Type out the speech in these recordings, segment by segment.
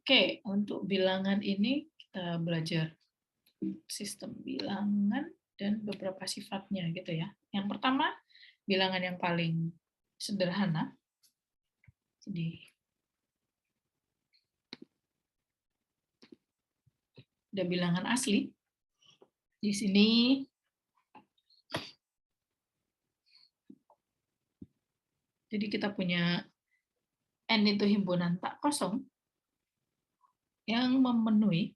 Oke, untuk bilangan ini kita belajar sistem bilangan dan beberapa sifatnya gitu ya. Yang pertama, bilangan yang paling sederhana. Jadi ada bilangan asli. Di sini jadi kita punya N itu himpunan tak kosong yang memenuhi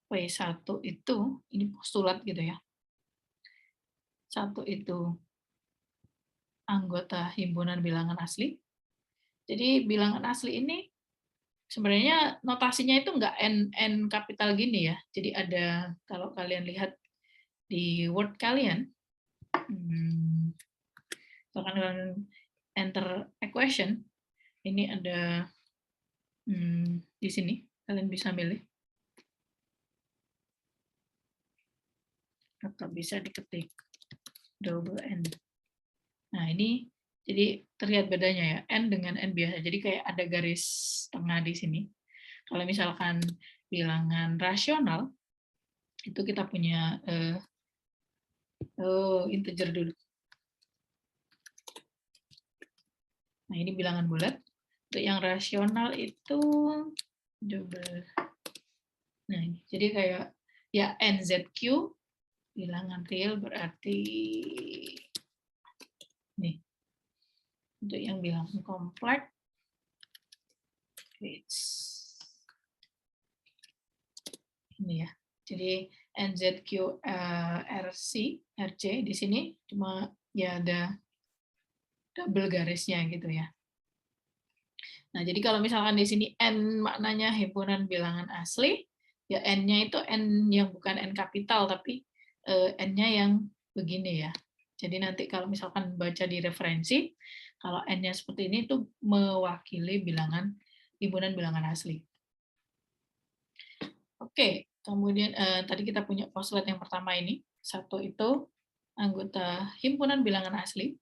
P1 itu, ini postulat gitu ya. 1 itu anggota himpunan bilangan asli. Jadi bilangan asli ini sebenarnya notasinya itu nggak N kapital gini ya. Jadi ada, kalau kalian lihat di Word kalian, kalau kalian enter equation, ini ada di sini, kalian bisa milih. Atau bisa diketik double N. Nah, ini jadi terlihat bedanya ya, N dengan N biasa. Jadi kayak ada garis tengah di sini. Kalau misalkan bilangan rasional, itu kita punya integer dulu. Nah, ini bilangan bulat. Untuk yang rasional itu double. Nah, ini. Jadi kayak ya NZQ, bilangan real berarti nih. Untuk yang bilangan kompleks, ini ya. Jadi NZQ RC di sini cuma ya ada double garisnya gitu ya. Nah, jadi kalau misalkan di sini N maknanya himpunan bilangan asli, ya N-nya itu N yang bukan N kapital, tapi N-nya yang begini ya. Jadi nanti kalau misalkan baca di referensi, kalau N-nya seperti ini itu mewakili bilangan himpunan bilangan asli. Oke, kemudian tadi kita punya postulat yang pertama ini. 1 itu anggota himpunan bilangan asli.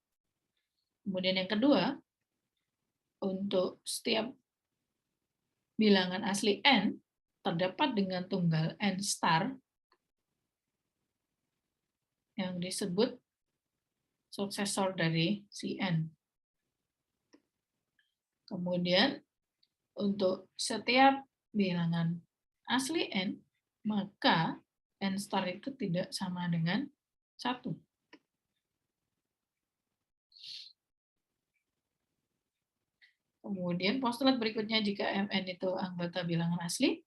Kemudian yang kedua, untuk setiap bilangan asli N terdapat dengan tunggal N star yang disebut suksesor dari si N. Kemudian untuk setiap bilangan asli N, maka N star itu tidak sama dengan 1. Kemudian postulat berikutnya, jika Mn itu anggota bilangan asli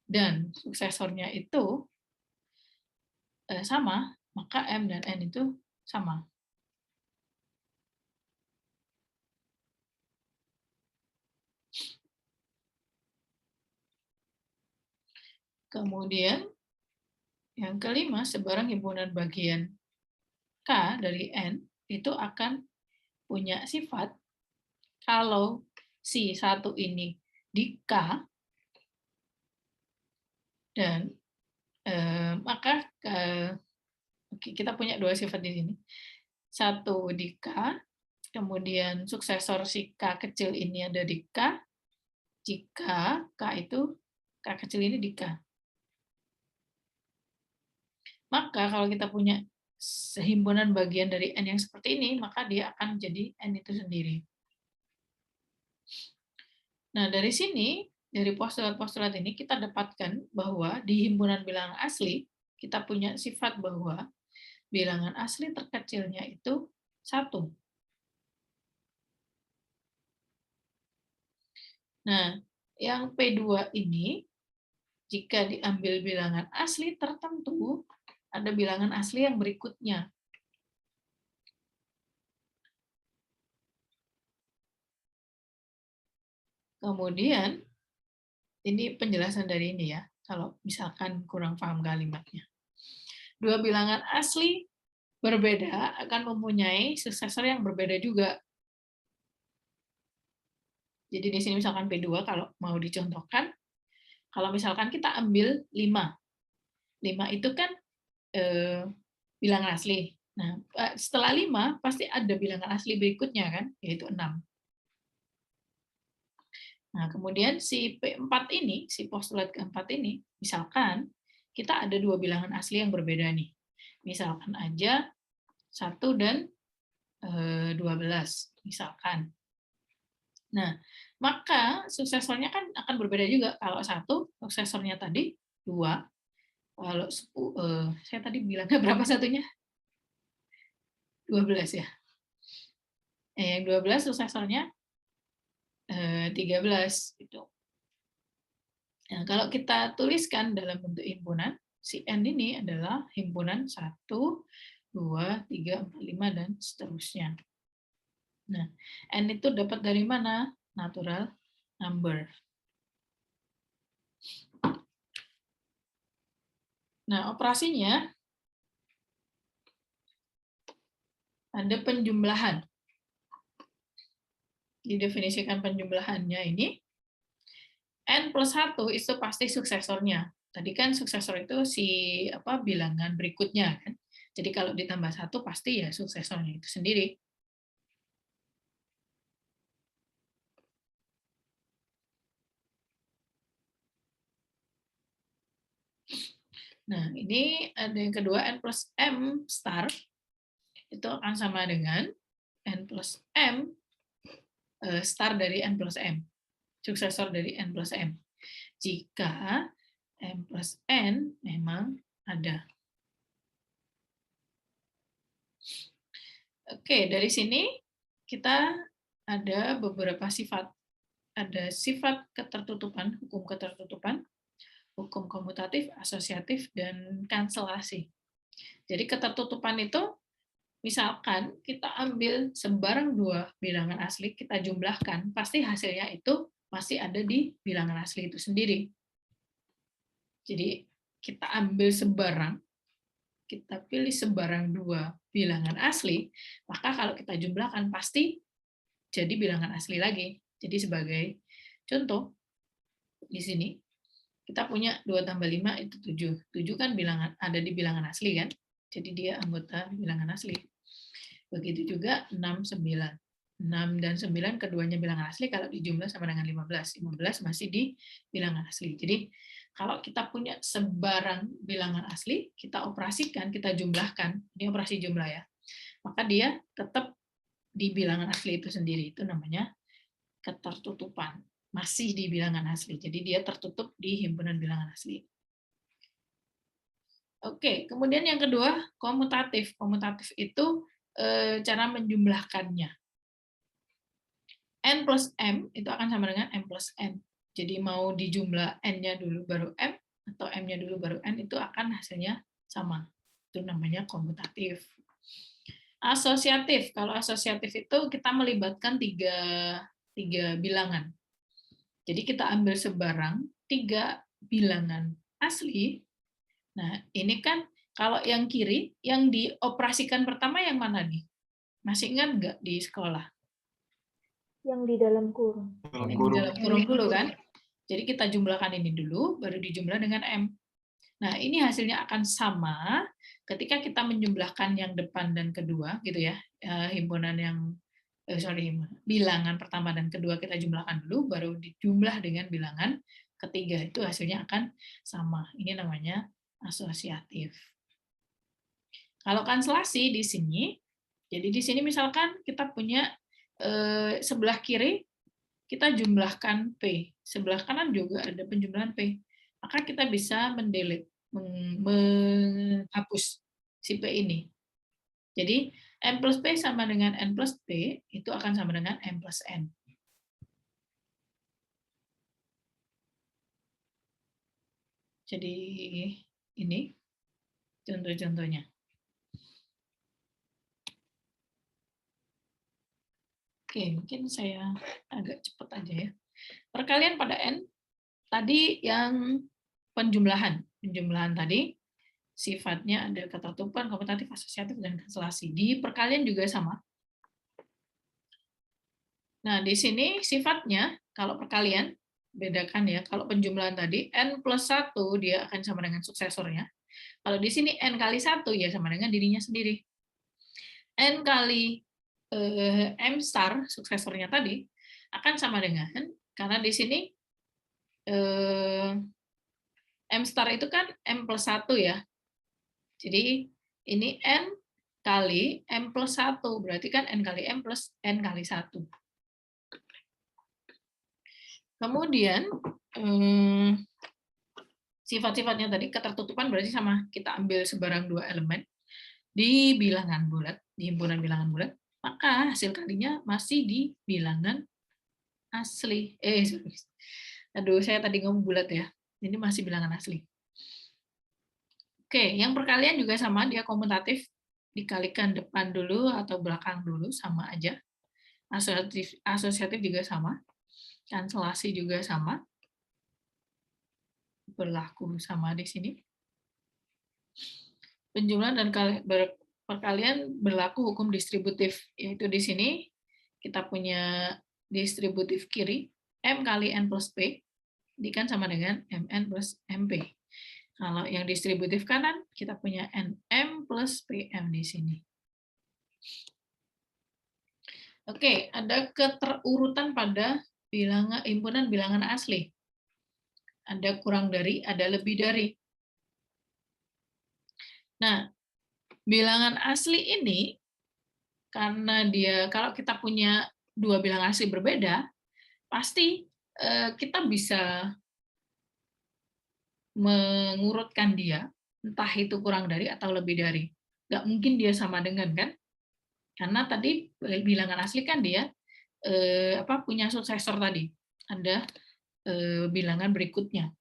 dan suksesornya itu sama, maka M dan N itu sama. Kemudian yang kelima, sebarang himpunan bagian K dari N itu akan punya sifat kalau si satu ini di K, dan maka kita punya dua sifat di sini. Satu di K, kemudian suksesor si K kecil ini ada di K, jika K itu K kecil ini di K. Maka kalau kita punya himpunan bagian dari N yang seperti ini, maka dia akan jadi N itu sendiri. Nah, dari sini, dari postulat-postulat ini, kita dapatkan bahwa di himpunan bilangan asli, kita punya sifat bahwa bilangan asli terkecilnya itu 1. Nah, yang P2 ini, jika diambil bilangan asli tertentu, ada bilangan asli yang berikutnya. Kemudian, ini penjelasan dari ini ya, kalau misalkan kurang paham kalimatnya. Dua bilangan asli berbeda akan mempunyai suksesor yang berbeda juga. Jadi di sini misalkan P2, kalau mau dicontohkan, kalau misalkan kita ambil 5. 5 itu kan bilangan asli. Nah, setelah 5 pasti ada bilangan asli berikutnya kan, yaitu 6. Nah, kemudian si P4 ini, si postulat keempat ini, misalkan kita ada dua bilangan asli yang berbeda nih. Misalkan aja 1 dan 12, misalkan. Nah, maka suksesornya kan akan berbeda juga. Kalau 1, suksesornya tadi 2. Kalau saya tadi bilangnya berapa satunya? 12 ya. Yang 12 suksesornya 13 gitu. Nah, kalau kita tuliskan dalam bentuk himpunan, si N ini adalah himpunan 1, 2, 3, 4, 5, dan seterusnya. Nah, N itu dapat dari mana? Natural number. Nah, operasinya ada penjumlahan. Didefinisikan penjumlahannya ini, N plus 1 itu pasti suksesornya. Tadi kan suksesor itu si bilangan berikutnya kan. Jadi kalau ditambah 1 pasti ya suksesornya itu sendiri. Nah, ini ada yang kedua, N plus M star, itu akan sama dengan N plus M star dari N plus M, suksesor dari N plus M. Jika M plus N memang ada. Oke, dari sini kita ada beberapa sifat. Ada sifat ketertutupan, hukum ketertutupan, hukum komutatif, asosiatif, dan kanselasi. Jadi ketertutupan itu, misalkan kita ambil sembarang dua bilangan asli, kita jumlahkan, pasti hasilnya itu masih ada di bilangan asli itu sendiri. Jadi kita ambil sembarang, kita pilih sembarang dua bilangan asli, maka kalau kita jumlahkan pasti jadi bilangan asli lagi. Jadi sebagai contoh, di sini kita punya 2 tambah 5 itu 7. 7 kan bilangan ada di bilangan asli kan? Jadi dia anggota bilangan asli. Begitu juga 6, 9. 6 dan 9 keduanya bilangan asli, kalau dijumlah sama dengan 15. 15 masih di bilangan asli. Jadi kalau kita punya sebarang bilangan asli, kita operasikan, kita jumlahkan, ini operasi jumlah ya, maka dia tetap di bilangan asli itu sendiri. Itu namanya ketertutupan. Masih di bilangan asli. Jadi dia tertutup di himpunan bilangan asli. Oke, kemudian yang kedua, komutatif. Komutatif itu cara menjumlahkannya. N plus M itu akan sama dengan M plus N. Jadi mau dijumlah N-nya dulu baru M, atau M-nya dulu baru N, itu akan hasilnya sama. Itu namanya komutatif. Asosiatif. Kalau asosiatif itu kita melibatkan tiga bilangan. Jadi kita ambil sebarang 3 bilangan asli. Nah, ini kan kalau yang kiri, yang dioperasikan pertama yang mana nih? Masih ingat nggak di sekolah? Yang di dalam kurung. Yang di dalam kurung dulu kan? Jadi kita jumlahkan ini dulu, baru dijumlah dengan M. Nah, ini hasilnya akan sama ketika kita menjumlahkan yang depan dan kedua, gitu ya, himpunan yang bilangan pertama dan kedua kita jumlahkan dulu, baru dijumlah dengan bilangan ketiga, itu hasilnya akan sama. Ini namanya asosiatif. Kalau kanselasi di sini, jadi di sini misalkan kita punya sebelah kiri kita jumlahkan P, sebelah kanan juga ada penjumlahan P, maka kita bisa mendelete, menghapus si P ini. Jadi N plus P sama dengan N plus P itu akan sama dengan M plus N. Jadi ini contoh-contohnya. Oke, mungkin saya agak cepat aja ya. Perkalian pada N, tadi yang penjumlahan. Penjumlahan tadi sifatnya ada ketertutupan, komutatif, asosiatif, dan kanselasi. Di perkalian juga sama. Nah, di sini sifatnya, kalau perkalian, bedakan ya, kalau penjumlahan tadi, N plus 1 dia akan sama dengan suksesornya. Kalau di sini N kali 1 ya sama dengan dirinya sendiri. N kali M star, suksesornya tadi, akan sama dengan Karena di sini M star itu kan M plus 1 ya. Jadi ini N kali M plus 1, berarti kan N kali M plus N kali 1. Kemudian sifat-sifatnya tadi ketertutupan berarti sama, kita ambil sebarang 2 elemen di bilangan bulat, di himpunan bilangan bulat, maka hasil kalinya masih di bilangan asli. Aduh, saya tadi ngomong bulat ya. Ini masih bilangan asli. Oke, yang perkalian juga sama, dia komutatif, dikalikan depan dulu atau belakang dulu, sama aja. Asosiatif juga sama. Kanselasi juga sama. Berlaku sama di sini. Penjumlahan dan perkalian berlaku hukum distributif, yaitu di sini kita punya distributif kiri, M kali N plus P, ini kan sama dengan Mn plus Mp. Kalau yang distributif kanan, kita punya Nm plus Pm di sini. Oke, ada keterurutan pada himpunan bilangan asli. Ada kurang dari, ada lebih dari. Nah, bilangan asli ini, karena dia, kalau kita punya dua bilangan asli berbeda, pasti kita bisa mengurutkan dia, entah itu kurang dari atau lebih dari. Nggak mungkin dia sama dengan, kan? Karena tadi bilangan asli kan dia punya suksesor tadi. Ada bilangan berikutnya.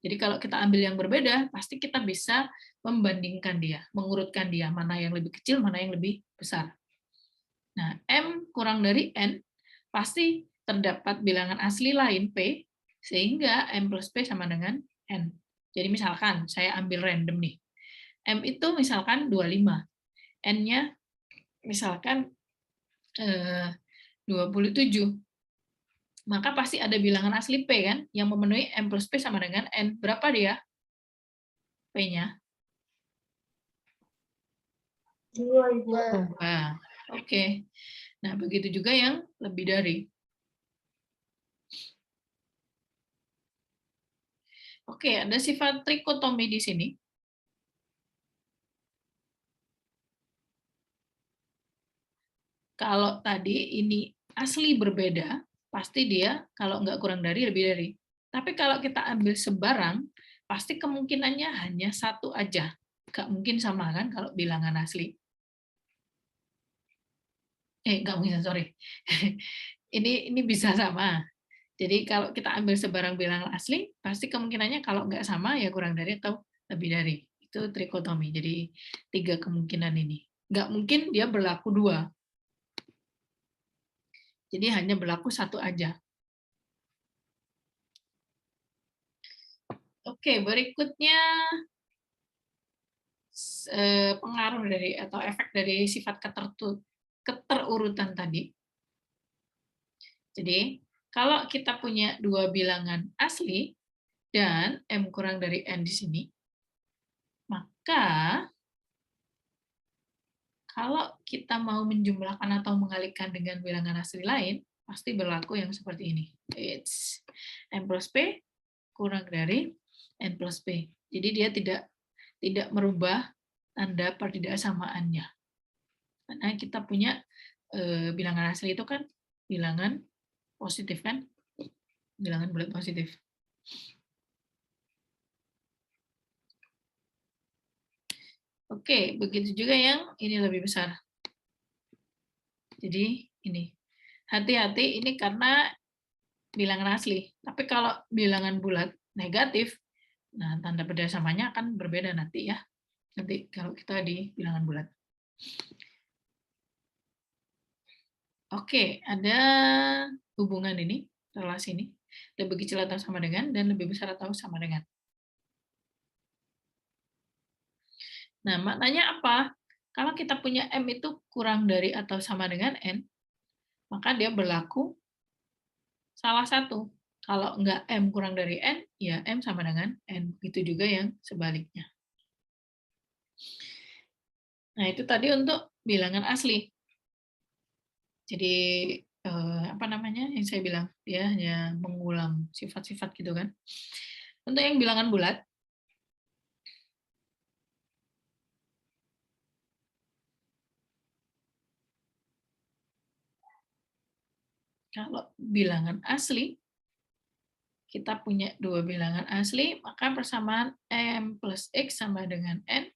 Jadi kalau kita ambil yang berbeda, pasti kita bisa membandingkan dia, mengurutkan dia, mana yang lebih kecil, mana yang lebih besar. Nah, M kurang dari N, pasti terdapat bilangan asli lain P, sehingga M plus P sama dengan N. Jadi misalkan, saya ambil random nih. M itu misalkan 25, N-nya misalkan 27. Maka pasti ada bilangan asli P kan, yang memenuhi M plus P sama dengan N. Berapa dia? P-nya? 2. Oke. Nah, begitu juga yang lebih dari. Oke, ada sifat trikotomi di sini. Kalau tadi ini asli berbeda, pasti dia kalau nggak kurang dari, lebih dari. Tapi kalau kita ambil sebarang, pasti kemungkinannya hanya satu aja. Nggak mungkin sama kan kalau bilangan asli. Nggak mungkin, sorry. Ini bisa sama. Jadi kalau kita ambil sebarang bilangan asli, pasti kemungkinannya kalau nggak sama ya kurang dari atau lebih dari. Itu trikotomi. Jadi 3 kemungkinan ini. Nggak mungkin dia berlaku 2. Jadi hanya berlaku satu aja. Oke, berikutnya pengaruh dari atau efek dari sifat keterurutan tadi. Jadi, kalau kita punya 2 bilangan asli dan M kurang dari N di sini, maka kalau kita mau menjumlahkan atau mengalihkan dengan bilangan asli lain, pasti berlaku yang seperti ini. It's M plus P kurang dari N plus P. Jadi dia tidak merubah tanda pertidaksamaannya. Karena kita punya bilangan asli itu kan bilangan positif kan? Bilangan bulat positif. Oke, begitu juga yang ini lebih besar. Jadi ini. Hati-hati ini karena bilangan asli. Tapi kalau bilangan bulat negatif, nah tanda pertidaksamaannya akan berbeda nanti ya. Nanti kalau kita di bilangan bulat. Oke, ada hubungan ini, relasi ini. Lebih kecil atau sama dengan, dan lebih besar atau sama dengan. Nah, maknanya apa? Kalau kita punya M itu kurang dari atau sama dengan N, maka dia berlaku salah satu. Kalau enggak M kurang dari N, ya M sama dengan N. Itu juga yang sebaliknya. Nah, itu tadi untuk bilangan asli. Jadi apa namanya yang saya bilang, dia hanya mengulang sifat-sifat gitu kan. Untuk yang bilangan bulat, kalau bilangan asli, kita punya dua bilangan asli, maka persamaan M plus X sama dengan N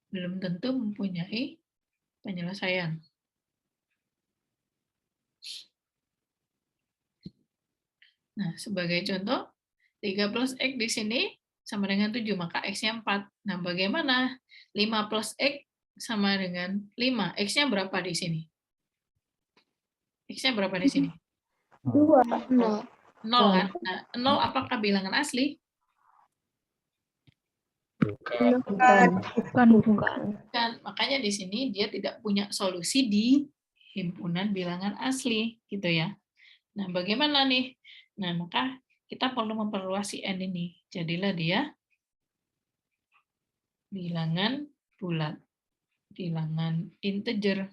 belum tentu mempunyai penyelesaian. Nah, sebagai contoh, 3 plus X di sini sama dengan 7, maka X-nya 4. Nah, bagaimana 5 plus X sama dengan 5? X-nya berapa di sini? X-nya berapa di sini? 2. 0. 0 kan? Nah, 0 apakah bilangan asli? Bukan. Kan, makanya di sini dia tidak punya solusi di himpunan bilangan asli, gitu ya. Nah, bagaimana nih? Nah, maka kita perlu memperluas si N ini. Jadilah dia bilangan bulat, bilangan integer.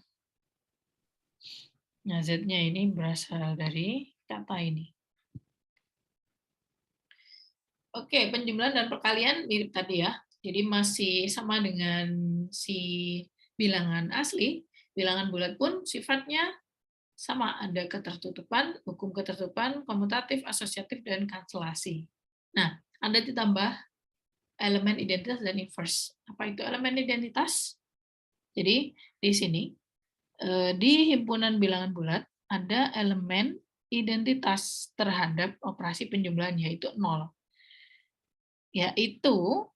Nah, Z-nya ini berasal dari kata ini. Oke, penjumlahan dan perkalian mirip tadi ya. Jadi masih sama dengan si bilangan asli. Bilangan bulat pun sifatnya sama, ada ketertutupan, hukum ketertutupan, komutatif, asosiatif, dan kanselasi. Nah, ada ditambah elemen identitas dan inverse. Apa itu elemen identitas? Jadi di sini di himpunan bilangan bulat ada elemen identitas terhadap operasi penjumlahan, yaitu 0. Yaitu,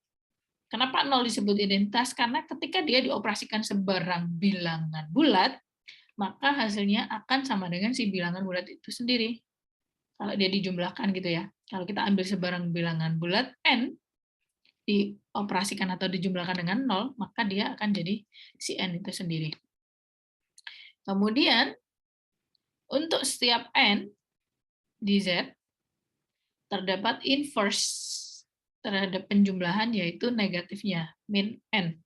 kenapa 0 disebut identitas? Karena ketika dia dioperasikan sebarang bilangan bulat, maka hasilnya akan sama dengan si bilangan bulat itu sendiri. Kalau dia dijumlahkan gitu ya. Kalau kita ambil sebarang bilangan bulat N, dioperasikan atau dijumlahkan dengan 0, maka dia akan jadi si N itu sendiri. Kemudian, untuk setiap N di Z, terdapat inverse terhadap penjumlahan, yaitu negatifnya, min N.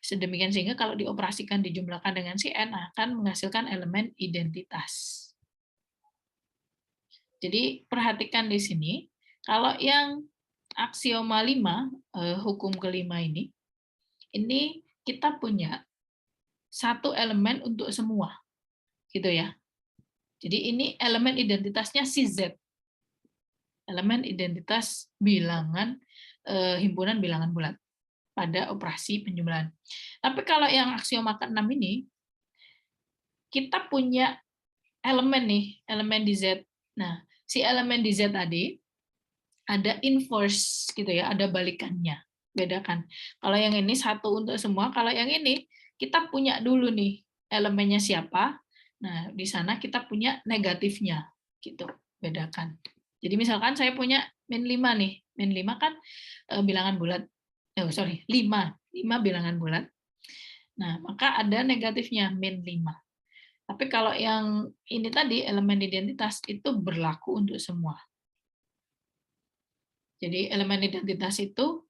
Sedemikian sehingga kalau dioperasikan dijumlahkan dengan si N akan menghasilkan elemen identitas. Jadi perhatikan di sini, kalau yang aksioma 5, hukum kelima ini kita punya satu elemen untuk semua, gitu ya. Jadi ini elemen identitasnya si Z, elemen identitas bilangan himpunan bilangan bulat pada operasi penjumlahan. Tapi kalau yang aksioma ke-6 ini, kita punya elemen nih, elemen di Z. Nah, si elemen di Z tadi ada inverse gitu ya, ada balikannya. Bedakan. Kalau yang ini satu untuk semua, kalau yang ini kita punya dulu nih elemennya siapa. Nah, di sana kita punya negatifnya gitu. Bedakan. Jadi misalkan saya punya min 5 nih. Min 5 kan bilangan bulat. 5 bilangan bulat. Nah, maka ada negatifnya min 5. Tapi kalau yang ini tadi, elemen identitas, itu berlaku untuk semua. Jadi elemen identitas itu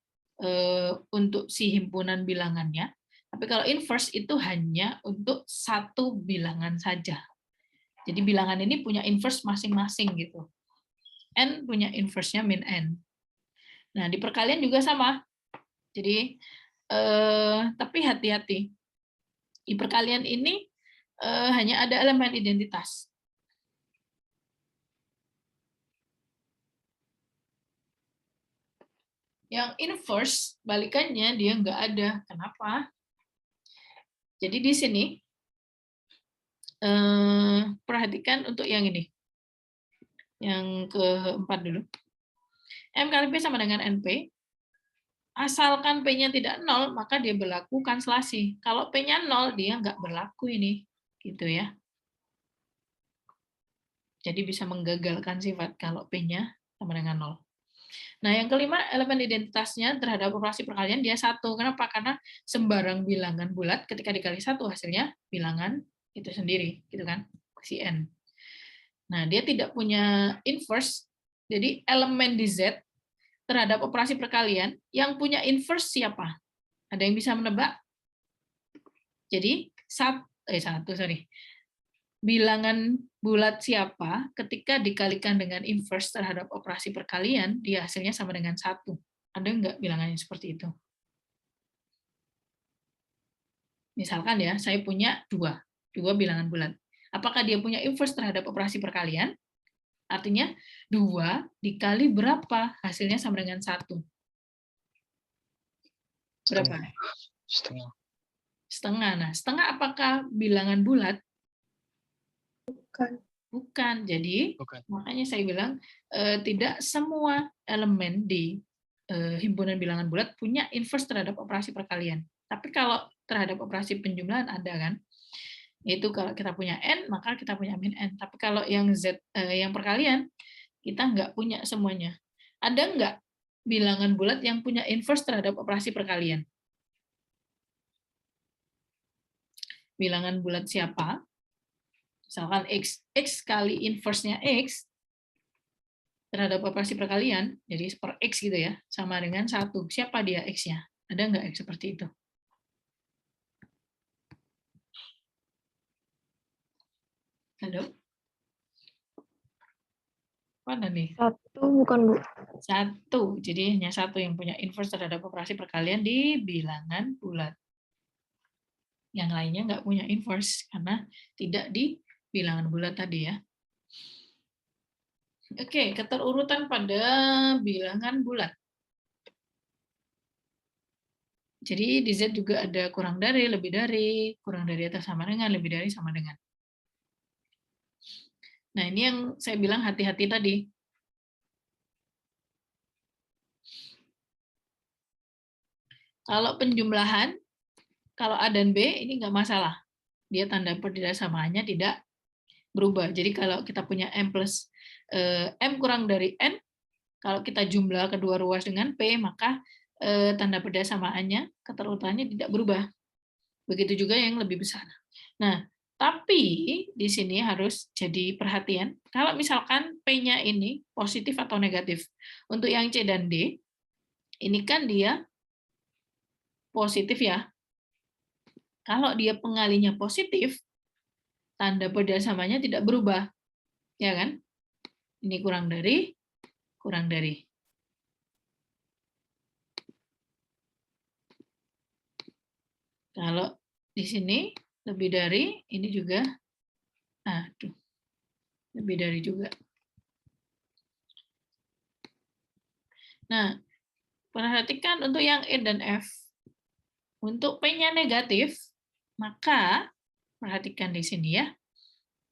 untuk si himpunan bilangannya, tapi kalau inverse itu hanya untuk satu bilangan saja. Jadi bilangan ini punya inverse masing-masing gitu. N punya inverse-nya min N. Nah, di perkalian juga sama. Jadi, tapi hati-hati. Di perkalian ini hanya ada elemen identitas. Yang inverse, balikannya dia nggak ada. Kenapa? Jadi di sini, perhatikan untuk yang ini. Yang keempat dulu. M kali P sama dengan NP. Asalkan P-nya tidak 0, maka dia berlaku kanselasi. Kalau P-nya 0, dia nggak berlaku ini. Gitu ya. Jadi bisa menggagalkan sifat kalau P-nya sama dengan 0. Nah, yang kelima, elemen identitasnya terhadap operasi perkalian dia 1. Kenapa? Karena sembarang bilangan bulat ketika dikali 1 hasilnya bilangan itu sendiri, gitu kan? Si N. Nah, dia tidak punya inverse. Jadi elemen di Z terhadap operasi perkalian yang punya inverse siapa? Ada yang bisa menebak? Jadi bilangan bulat siapa ketika dikalikan dengan inverse terhadap operasi perkalian, dia hasilnya sama dengan 1. Ada nggak bilangannya seperti itu? Misalkan ya, saya punya dua bilangan bulat. Apakah dia punya inverse terhadap operasi perkalian? Artinya 2 dikali berapa? Hasilnya sama dengan 1. Berapa? Setengah. Setengah. Nah, setengah apakah bilangan bulat? Bukan. Bukan. Jadi, Bukan. makanya saya bilang tidak semua elemen di himpunan bilangan bulat punya inverse terhadap operasi perkalian. Tapi kalau terhadap operasi penjumlahan ada kan? Itu kalau kita punya n, maka kita punya min n. Tapi kalau yang z, yang perkalian, kita nggak punya semuanya. Ada nggak bilangan bulat yang punya inverse terhadap operasi perkalian? Bilangan bulat siapa? Misalkan x kali inverse-nya x terhadap operasi perkalian, jadi per x gitu ya, sama dengan 1. Siapa dia x-nya? Ada nggak x seperti itu? Halo? Mana nih? 1 bukan, Bu. 1. Jadi hanya 1 yang punya inverse terhadap operasi perkalian di bilangan bulat. Yang lainnya nggak punya inverse karena tidak di bilangan bulat tadi ya. Oke, keterurutan pada bilangan bulat. Jadi di Z juga ada kurang dari, lebih dari, kurang dari atau sama dengan, lebih dari, sama dengan. Nah, ini yang saya bilang hati-hati tadi. Kalau penjumlahan, kalau A dan B ini nggak masalah. Dia tanda perbedaannya tidak berubah. Jadi kalau kita punya M plus M kurang dari N, kalau kita jumlah kedua ruas dengan P, maka tanda persamaannya, keterurutannya tidak berubah. Begitu juga yang lebih besar. Nah, tapi di sini harus jadi perhatian, kalau misalkan P-nya ini positif atau negatif. Untuk yang C dan D, ini kan dia positif ya. Kalau dia pengalinya positif, tanda perbedaannya tidak berubah. Ya kan? Ini kurang dari, kurang dari. Kalau di sini lebih dari, ini juga, aduh, lebih dari juga. Nah, perhatikan untuk yang E dan F. Untuk P-nya negatif, maka perhatikan di sini ya.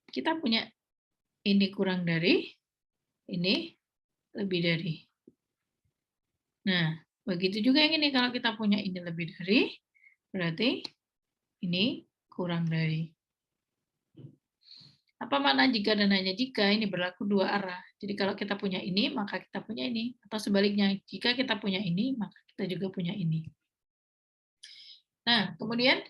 Kita punya ini kurang dari, ini lebih dari. Nah, begitu juga yang ini. Kalau kita punya ini lebih dari, berarti ini kurang dari. Apa makna jika dan hanya jika? Ini berlaku dua arah. Jadi kalau kita punya ini, maka kita punya ini. Atau sebaliknya, jika kita punya ini, maka kita juga punya ini. Nah, kemudian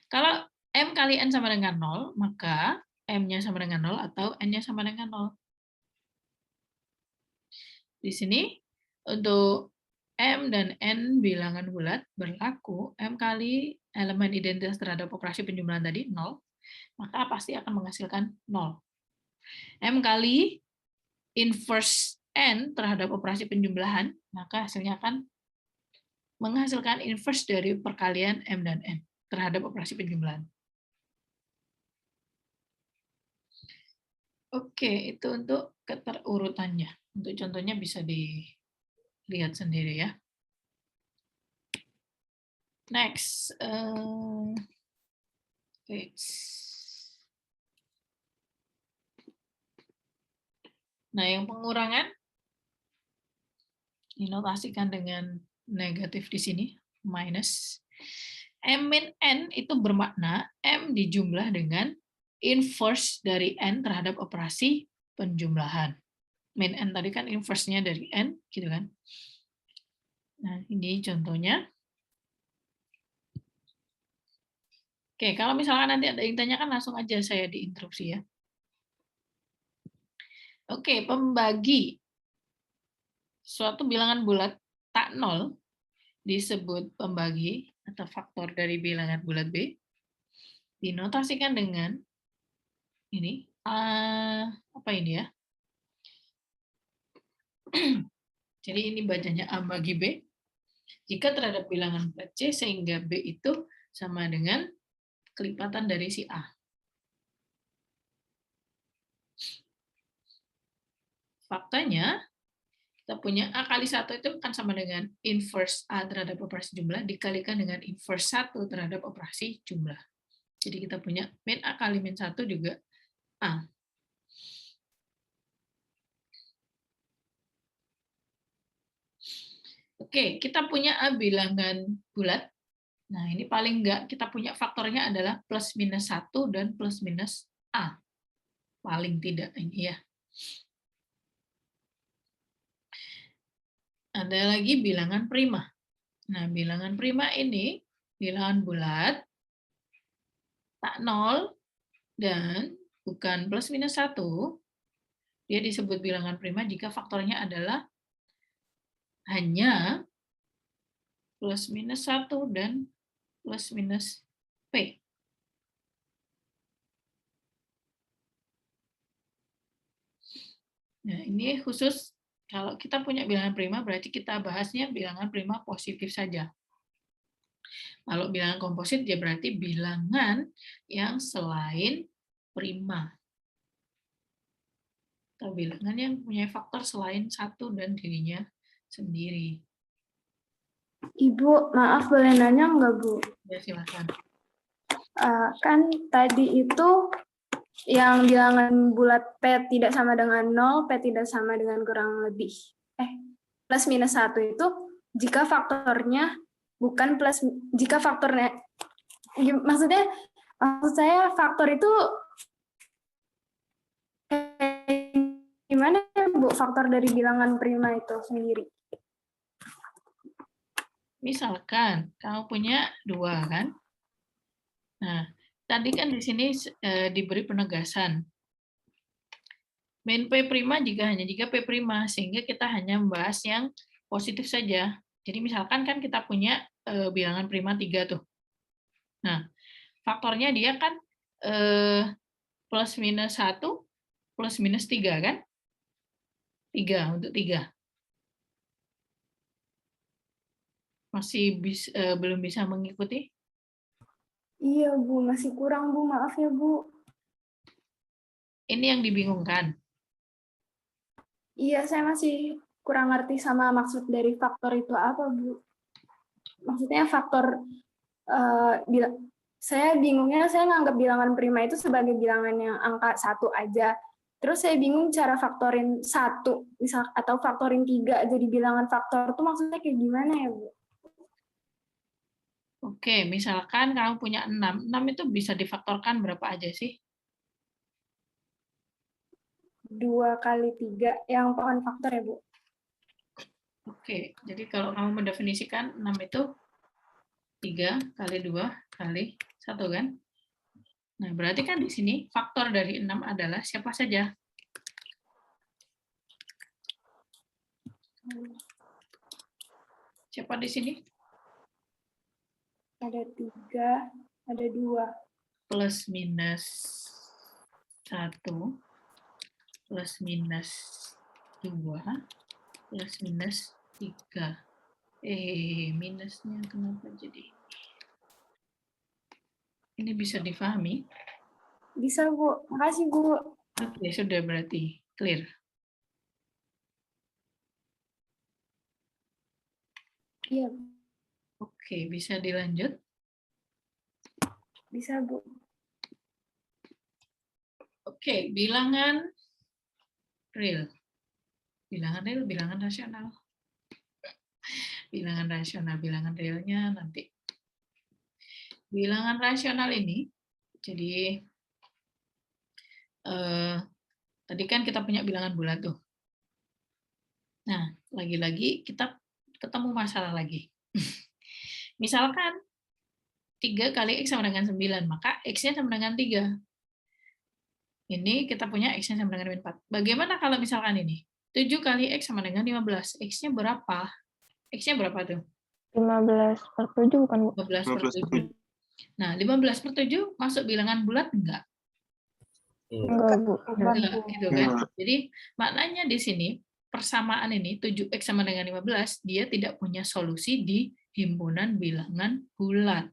kalau M kali N sama dengan 0, maka M-nya sama dengan 0 atau N-nya sama dengan 0. Di sini, untuk M dan N bilangan bulat berlaku M kali elemen identitas terhadap operasi penjumlahan tadi 0, maka pasti akan menghasilkan 0. M kali inverse N terhadap operasi penjumlahan, maka hasilnya akan menghasilkan inverse dari perkalian M dan N terhadap operasi penjumlahan. Oke, itu untuk keterurutannya. Untuk contohnya bisa dilihat sendiri ya. Next. Nah, yang pengurangan dinotasikan dengan negatif di sini, minus. M min N itu bermakna M dijumlah dengan inverse dari N terhadap operasi penjumlahan. Min N tadi kan inverse-nya dari N, gitu kan. Nah, ini contohnya. Oke, kalau misalkan nanti ada yang tanyakan, langsung aja saya diinterupsi ya. Oke, pembagi suatu bilangan bulat tak nol disebut pembagi atau faktor dari bilangan bulat B, dinotasikan dengan ini apa ini ya? Jadi ini bacanya A bagi B. Jika terhadap bilangan plat C sehingga B itu sama dengan kelipatan dari si A. Faktanya, kita punya A kali 1 itu kan sama dengan inverse A terhadap operasi jumlah dikalikan dengan inverse 1 terhadap operasi jumlah. Jadi kita punya min A kali min 1 juga A. Oke, kita punya A bilangan bulat. Nah, ini paling enggak kita punya faktornya adalah plus minus 1 dan plus minus A. Paling tidak ini ya. Ada lagi bilangan prima. Nah, bilangan prima ini bilangan bulat, tak 0, dan bukan plus minus 1. Dia disebut bilangan prima jika faktornya adalah hanya plus minus 1 dan plus minus P. Nah, ini khusus kalau kita punya bilangan prima, berarti kita bahasnya bilangan prima positif saja. Kalau bilangan komposit, ya berarti bilangan yang selain prima. Atau bilangan yang punya faktor selain 1 dan dirinya sendiri. Ibu, maaf boleh nanya nggak, Bu? Ya, silakan. Kan tadi itu yang bilangan bulat P tidak sama dengan 0, P tidak sama dengan kurang lebih. Plus minus 1 itu jika faktornya bukan plus, jika faktornya, maksud saya faktor itu gimana ya, Bu, faktor dari bilangan prima itu sendiri? Misalkan kamu punya 2 kan? Nah, tadi kan di sini diberi penegasan. Min P prima jika P prima, sehingga kita hanya membahas yang positif saja. Jadi misalkan kan kita punya bilangan prima 3 tuh. Nah, faktornya dia kan plus minus 1, plus minus 3 kan? 3 untuk 3. Masih belum bisa mengikuti? Iya, Bu, masih kurang, Bu. Maaf ya, Bu. Ini yang dibingungkan. Iya, saya masih kurang ngerti sama maksud dari faktor itu apa, Bu. Maksudnya faktor, saya bingungnya, saya nganggap bilangan prima itu sebagai bilangan yang angka 1 aja. Terus saya bingung cara faktorin 1, misal, atau faktorin 3 jadi bilangan faktor itu maksudnya kayak gimana ya, Bu? Oke, misalkan kamu punya 6. 6 itu bisa difaktorkan berapa aja sih? 2 kali 3, yang pohon faktor ya, Bu? Oke, jadi kalau kamu mendefinisikan 6 itu 3 kali 2 kali 1 kan? Nah, berarti kan di sini faktor dari 6 adalah siapa saja? Siapa di sini? Ada 3, ada 2. Plus minus 1, plus minus 2, plus minus 3. Minusnya kenapa jadi ini bisa difahami? Bisa, Bu. Makasih, Bu. Oke, sudah berarti clear. Iya. Oke, bisa dilanjut? Bisa, Bu. Oke, bilangan real. Bilangan real, bilangan rasional. Bilangan rasional, bilangan realnya nanti. Bilangan rasional ini, jadi tadi kan kita punya bilangan bulat tuh. Nah, lagi-lagi kita ketemu masalah lagi. Misalkan 3 kali X sama dengan 9, maka X-nya sama dengan 3. Ini kita punya X-nya sama dengan 4. Bagaimana kalau misalkan ini? 7 kali X sama dengan 15. X-nya berapa? X-nya berapa tuh? 15 per 7 bukan, Bu? 15 per 7. Nah, 15 per 7 masuk bilangan bulat enggak? Enggak, Bu. Enggak, gitu kan. Jadi maknanya di sini persamaan ini 7x sama dengan 15, dia tidak punya solusi di himpunan bilangan bulat.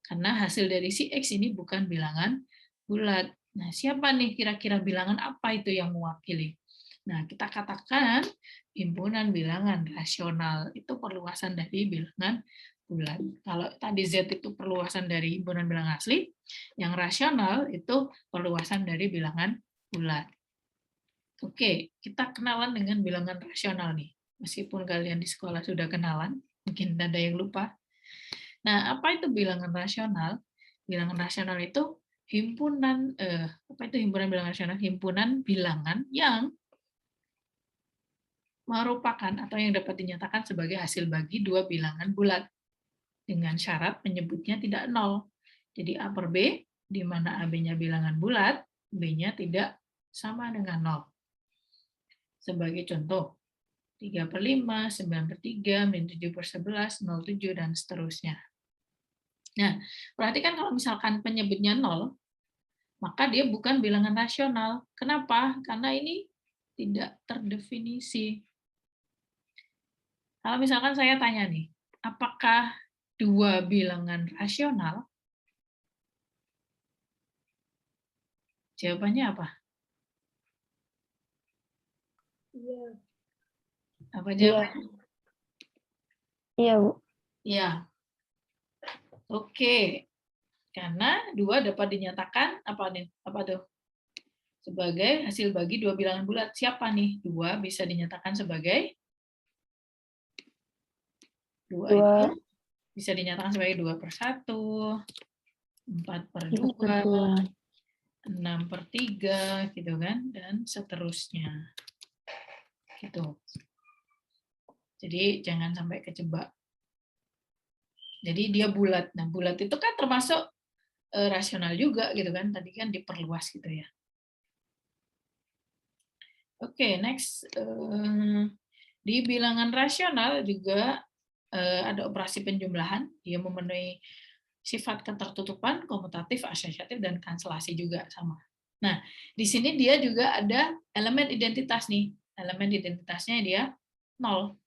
Karena hasil dari si X ini bukan bilangan bulat. Nah, siapa nih kira-kira bilangan apa itu yang mewakili? Nah, kita katakan himpunan bilangan rasional itu perluasan dari bilangan bulat. Kalau tadi Z itu perluasan dari himpunan bilangan asli, yang rasional itu perluasan dari bilangan bulat. Oke, kita kenalan dengan bilangan rasional nih. Meskipun kalian di sekolah sudah kenalan, mungkin ada yang lupa. Nah, apa itu bilangan rasional? Bilangan rasional itu himpunan apa itu himpunan bilangan rasional? Himpunan bilangan yang merupakan atau yang dapat dinyatakan sebagai hasil bagi dua bilangan bulat dengan syarat menyebutnya tidak nol. Jadi A per B, di mana AB-nya bilangan bulat, B-nya tidak sama dengan nol. Sebagai contoh, 3 per 5, 9 per 3, min 7 per 11, 0,7, dan seterusnya. Nah, perhatikan kalau misalkan penyebutnya 0, maka dia bukan bilangan rasional. Kenapa? Karena ini tidak terdefinisi. Kalau misalkan saya tanya nih, apakah dua bilangan rasional? Jawabannya apa? Iya. Apa jawabannya? Iya, Bu. Iya. Oke. Karena dua dapat dinyatakan apa nih? Apa tuh? Sebagai hasil bagi dua bilangan bulat. Siapa nih? Dua bisa dinyatakan sebagai dua itu bisa dinyatakan sebagai 2 per 1, 4 per 2, 6 per 3, gitu kan, dan seterusnya. Gitu. Jadi jangan sampai kejebak. Jadi dia bulat. Nah, bulat itu kan termasuk rasional juga gitu kan. Tadi kan diperluas gitu ya. Oke, next. Di bilangan rasional juga ada operasi penjumlahan. Dia memenuhi sifat ketertutupan, komutatif, asosiatif, dan kanselasi juga sama. Nah, di sini dia juga ada elemen identitas nih. Elemen identitasnya dia 0.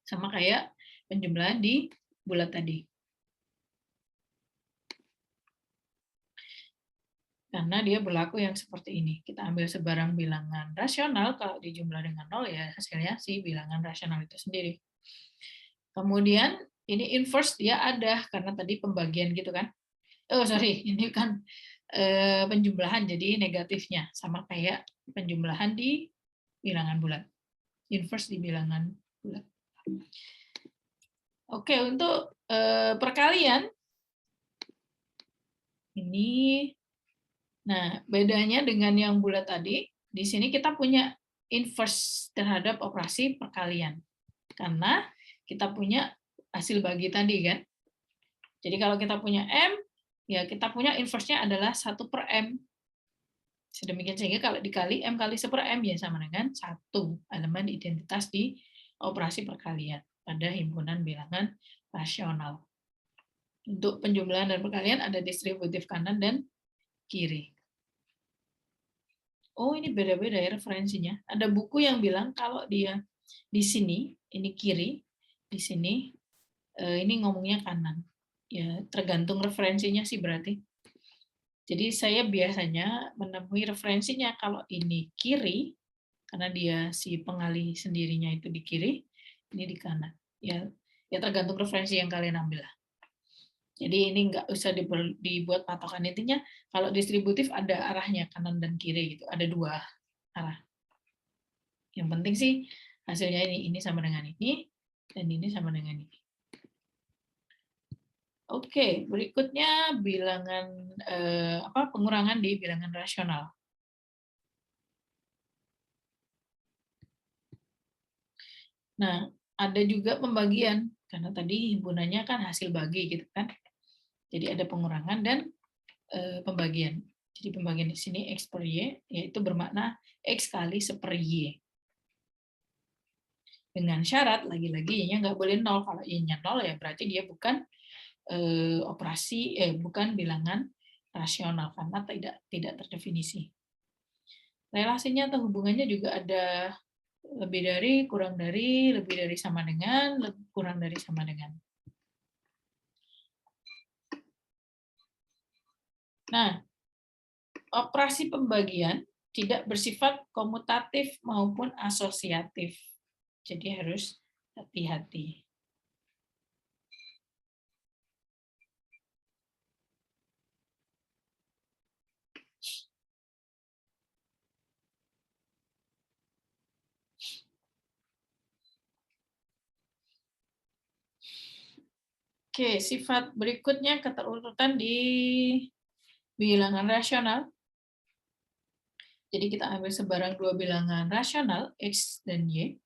Sama kayak penjumlahan di bulat tadi. Karena dia berlaku yang seperti ini. Kita ambil sebarang bilangan rasional, kalau dijumlah dengan 0 ya hasilnya si bilangan rasional itu sendiri. Kemudian ini inverse dia ada, karena tadi pembagian gitu kan. Oh sorry, ini kan penjumlahan jadi negatifnya. Sama kayak penjumlahan di bilangan bulat. Inverse di bilangan bulat. Oke, untuk perkalian, ini, nah bedanya dengan yang bulat tadi, di sini kita punya inverse terhadap operasi perkalian. Karena kita punya hasil bagi tadi kan. Jadi kalau kita punya M, ya kita punya inverse-nya adalah 1 per M. Sedemikian sehingga kalau dikali M kali 1 per M ya sama dengan 1 elemen identitas di operasi perkalian pada himpunan bilangan rasional. Untuk penjumlahan dan perkalian ada distributif kanan dan kiri. Oh, ini beda-beda ya referensinya. Ada buku yang bilang kalau dia di sini, ini kiri, di sini ini ngomongnya kanan. Ya, tergantung referensinya sih berarti. Jadi saya biasanya menemui referensinya kalau ini kiri, karena dia si pengalih sendirinya itu di kiri, ini di kanan. Ya, tergantung referensi yang kalian ambil lah. Jadi ini nggak usah dibuat patokan, intinya kalau distributif ada arahnya kanan dan kiri gitu, ada 2 arah. Yang penting sih hasilnya ini sama dengan ini dan ini sama dengan ini. Oke, berikutnya bilangan pengurangan di bilangan rasional. Nah, ada juga pembagian karena tadi himpunannya kan hasil bagi gitu kan. Jadi ada pengurangan dan pembagian. Jadi pembagian di sini X per Y, yaitu bermakna X kali 1 per Y. Dengan syarat, lagi-lagi Y-nya nggak boleh 0. Kalau Y-nya 0 ya berarti dia bukan bukan bilangan rasional karena tidak terdefinisi. Relasinya atau hubungannya juga ada lebih dari, kurang dari, lebih dari sama dengan, kurang dari sama dengan. Nah, operasi pembagian tidak bersifat komutatif maupun asosiatif. Jadi harus hati-hati. Oke, sifat berikutnya keterurutan di bilangan rasional. Jadi kita ambil sebarang dua bilangan rasional, X dan Y.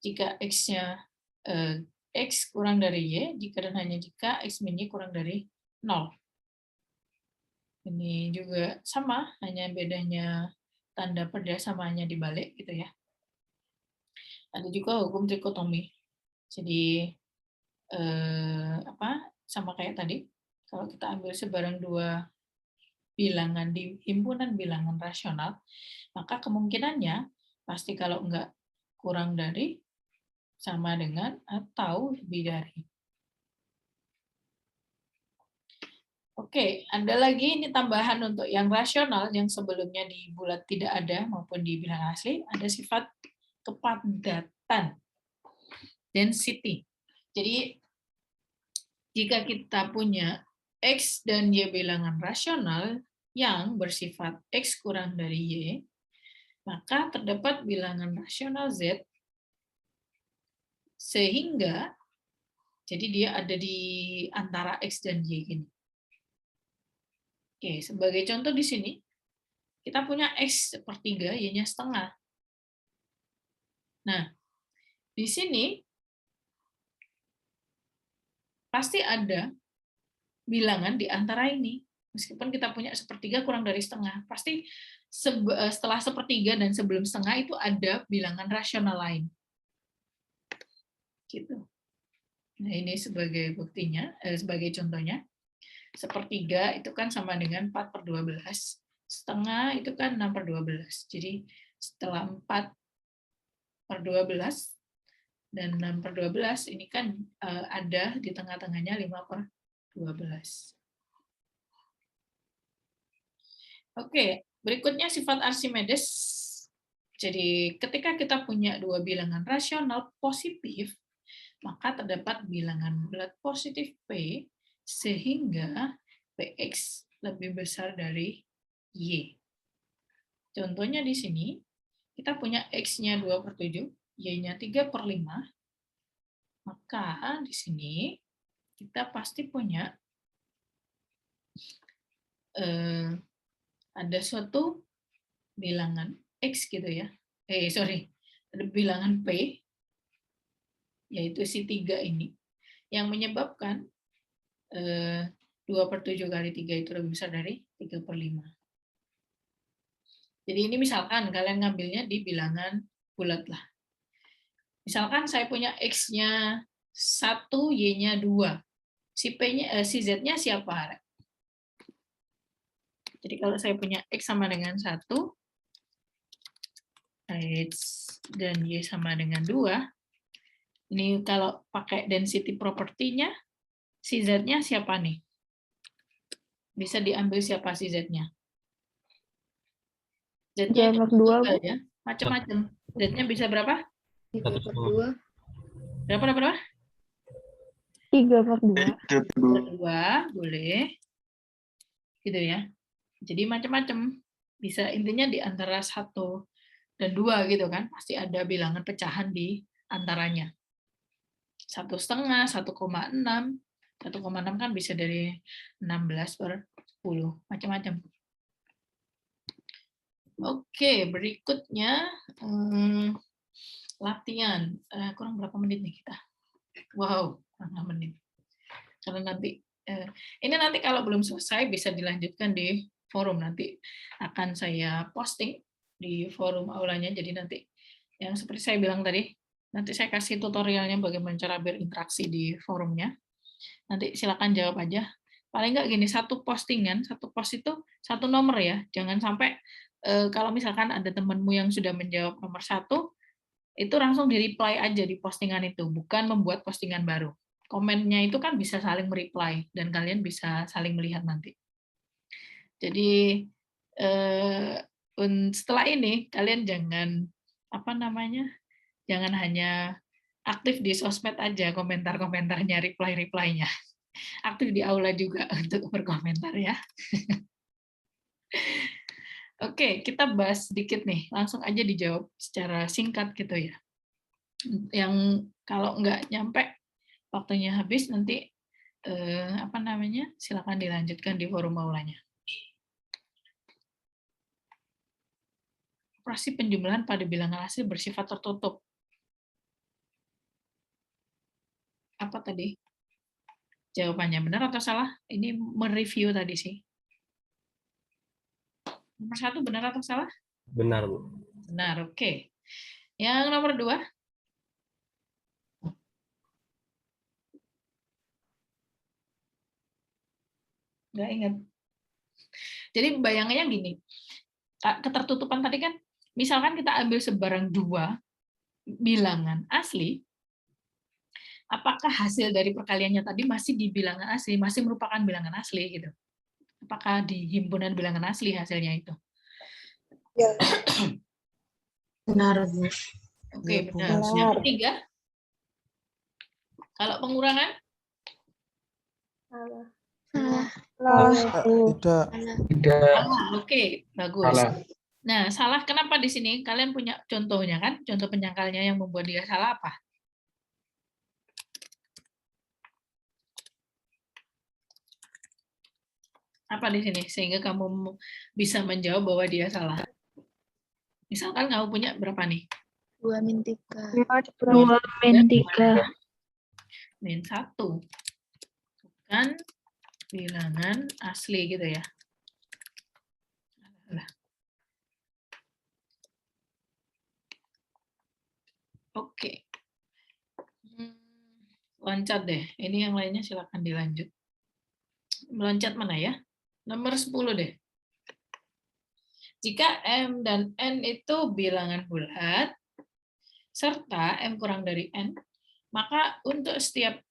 Jika X-nya X kurang dari Y, jika dan hanya jika X min Y kurang dari 0. Ini juga sama, hanya bedanya tanda perjasamanya dibalik gitu ya. Ada juga hukum trikotomi. Jadi sama kayak tadi, kalau kita ambil sebarang dua bilangan di himpunan bilangan rasional, maka kemungkinannya pasti kalau enggak kurang dari, sama dengan, atau lebih dari. Oke, ada lagi ini tambahan untuk yang rasional yang sebelumnya di bulat tidak ada maupun di bilangan asli, ada sifat kepadatan, density. Jadi jika kita punya X dan Y bilangan rasional yang bersifat X kurang dari Y, maka terdapat bilangan rasional Z sehingga jadi dia ada di antara X dan Y gini. Oke, sebagai contoh di sini, kita punya X sepertiga, Y-nya setengah. Nah, di sini pasti ada bilangan di antara ini. Meskipun kita punya sepertiga kurang dari setengah, pasti setelah sepertiga dan sebelum setengah itu ada bilangan rasional lain. Gitu. Nah, ini sebagai buktinya, sebagai contohnya. Sepertiga itu kan sama dengan 4/12. Setengah itu kan 6/12. Jadi setelah 4/12 dan 6/12 ini kan ada di tengah-tengahnya 5/12. Oke, berikutnya sifat Archimedes. Jadi ketika kita punya dua bilangan rasional positif, maka terdapat bilangan bulat positif P sehingga Px lebih besar dari Y. Contohnya di sini, kita punya X-nya 2/7, Y-nya 3/5, maka di sini kita pasti punya ada suatu bilangan X gitu ya. Ada bilangan P, yaitu si 3 ini, yang menyebabkan 2/7 kali 3 itu lebih besar dari 3/5. Jadi ini misalkan kalian ngambilnya di bilangan bulat lah. Misalkan saya punya X-nya 1, Y-nya 2. Si Z-nya siapa? Jadi kalau saya punya X sama dengan 1, X dan Y sama dengan 2, ini kalau pakai density property-nya, si Z-nya siapa nih? Bisa diambil siapa si Z-nya? Z-nya 3/2, ya, macam-macam. Z-nya bisa berapa? 3/2. Berapa? 3/2. 3/2, boleh. Gitu ya. Jadi macam-macam. Bisa intinya di antara 1 dan 2 gitu kan. Pasti ada bilangan pecahan di antaranya. 1,5, 1,6. 1,6 kan bisa dari 16/10. Macam-macam. Oke, berikutnya latihan. Kurang berapa menit nih kita? Wow, kurang 6 menit. Karena nanti ini nanti kalau belum selesai bisa dilanjutkan di forum, nanti akan saya posting di forum aulanya. Jadi nanti yang seperti saya bilang tadi, nanti saya kasih tutorialnya bagaimana cara berinteraksi di forumnya. Nanti silakan jawab aja. paling nggak gini, satu postingan, satu post itu satu nomor ya. Jangan sampai kalau misalkan ada temanmu yang sudah menjawab nomor 1, itu langsung di-reply aja di postingan itu, bukan membuat postingan baru. Komennya itu kan bisa saling mereply dan kalian bisa saling melihat nanti. Jadi setelah ini kalian jangan jangan hanya aktif di sosmed aja komentar-komentarnya, reply-reply-nya. Aktif di aula juga untuk berkomentar ya. Oke, kita bahas sedikit nih, langsung aja dijawab secara singkat gitu ya. Yang kalau nggak nyampe waktunya habis nanti silakan dilanjutkan di forum aulanya. Operasi penjumlahan pada bilangan asli bersifat tertutup. Apa tadi? Jawabannya benar atau salah? Ini mereview tadi sih. Nomor 1 benar atau salah? Benar, Bu. Benar, oke. Yang nomor 2? Nggak ingat. Jadi bayangannya gini, ketertutupan tadi kan, misalkan kita ambil sebarang 2 bilangan asli, apakah hasil dari perkaliannya tadi masih di bilangan asli, masih merupakan bilangan asli gitu? Apakah di himpunan bilangan asli hasilnya itu? Ya. Benar, Bu. Oke, Ya, Bu. benar. Yang ketiga, kalau pengurangan? Salah. Tidak. Salah, oke, bagus. Salah. Nah, salah kenapa di sini? Kalian punya contohnya kan? Contoh penyangkalnya yang membuat dia salah apa? Apa di sini? Sehingga kamu bisa menjawab bahwa dia salah. Misalkan kamu punya berapa nih? 2 min 3. 2 min 3. Min 1. Bukan bilangan asli gitu ya. Oke. Loncat deh. Ini yang lainnya silakan dilanjut. Meloncat mana ya? Nomor 10 deh. Jika M dan N itu bilangan bulat, serta M kurang dari N, maka untuk setiap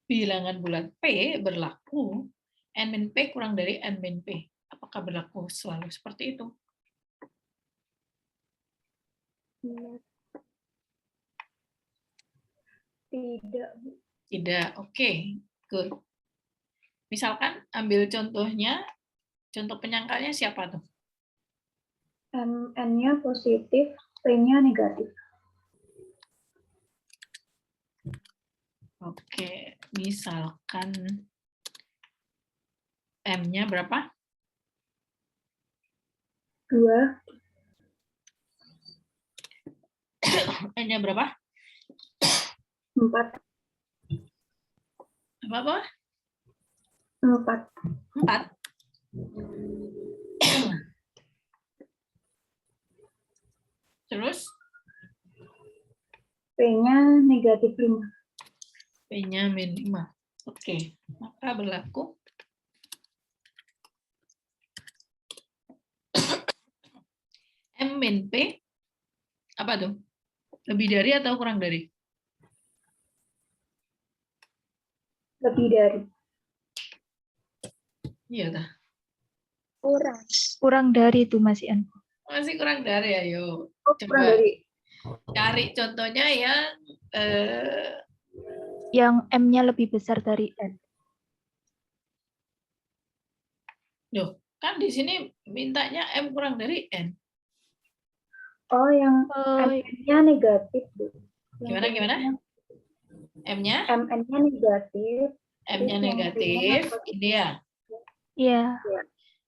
bilangan bulat P berlaku N min P kurang dari N min P. Apakah berlaku selalu seperti itu? Tidak. Tidak. Oke, good. Misalkan ambil contohnya, contoh penyangkalnya siapa tuh? N-nya positif, P-nya negatif. Oke, misalkan M-nya berapa? 2. N-nya berapa? 4. Apa-apa? 4. 4. Terus? P-nya negatif 5. P-nya min 5. Oke, maka berlaku M min P, apa tuh? Lebih dari atau kurang dari? Lebih dari. Iya, dah. Kurang dari itu Mas Ian. Masih kurang dari, ayo. Kurang Coba dari. cari contohnya Yang M-nya lebih besar dari N. loh, kan di sini mintanya M kurang dari N. Oh, yang Oh, M-nya negatif, Bu. Gimana? M-nya? M-nya negatif. M-nya Terus yang negatif, ini ya. iya.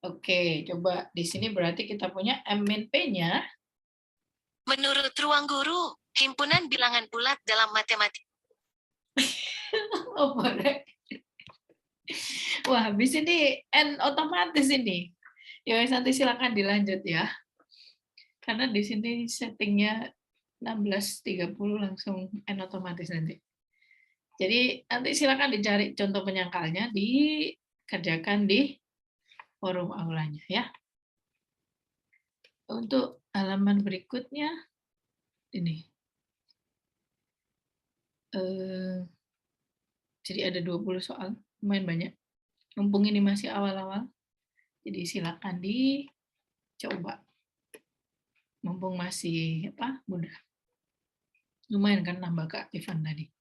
Oke, coba di sini berarti kita punya M min P-nya. Menurut ruang guru, himpunan bilangan bulat dalam matematika. Oh, boleh. Wah, habis ini N otomatis ini. Ya, nanti silakan dilanjut ya. Karena di sini settingnya 16.30 langsung N otomatis nanti. Jadi nanti silakan dicari contoh penyangkalnya di kerjakan di forum aulanya ya. Untuk halaman berikutnya ini. Jadi ada 20 soal, lumayan banyak. Mumpung ini masih awal-awal, jadi silakan dicoba. Mumpung masih mudah. Lumayan kan nambah keaktifan tadi.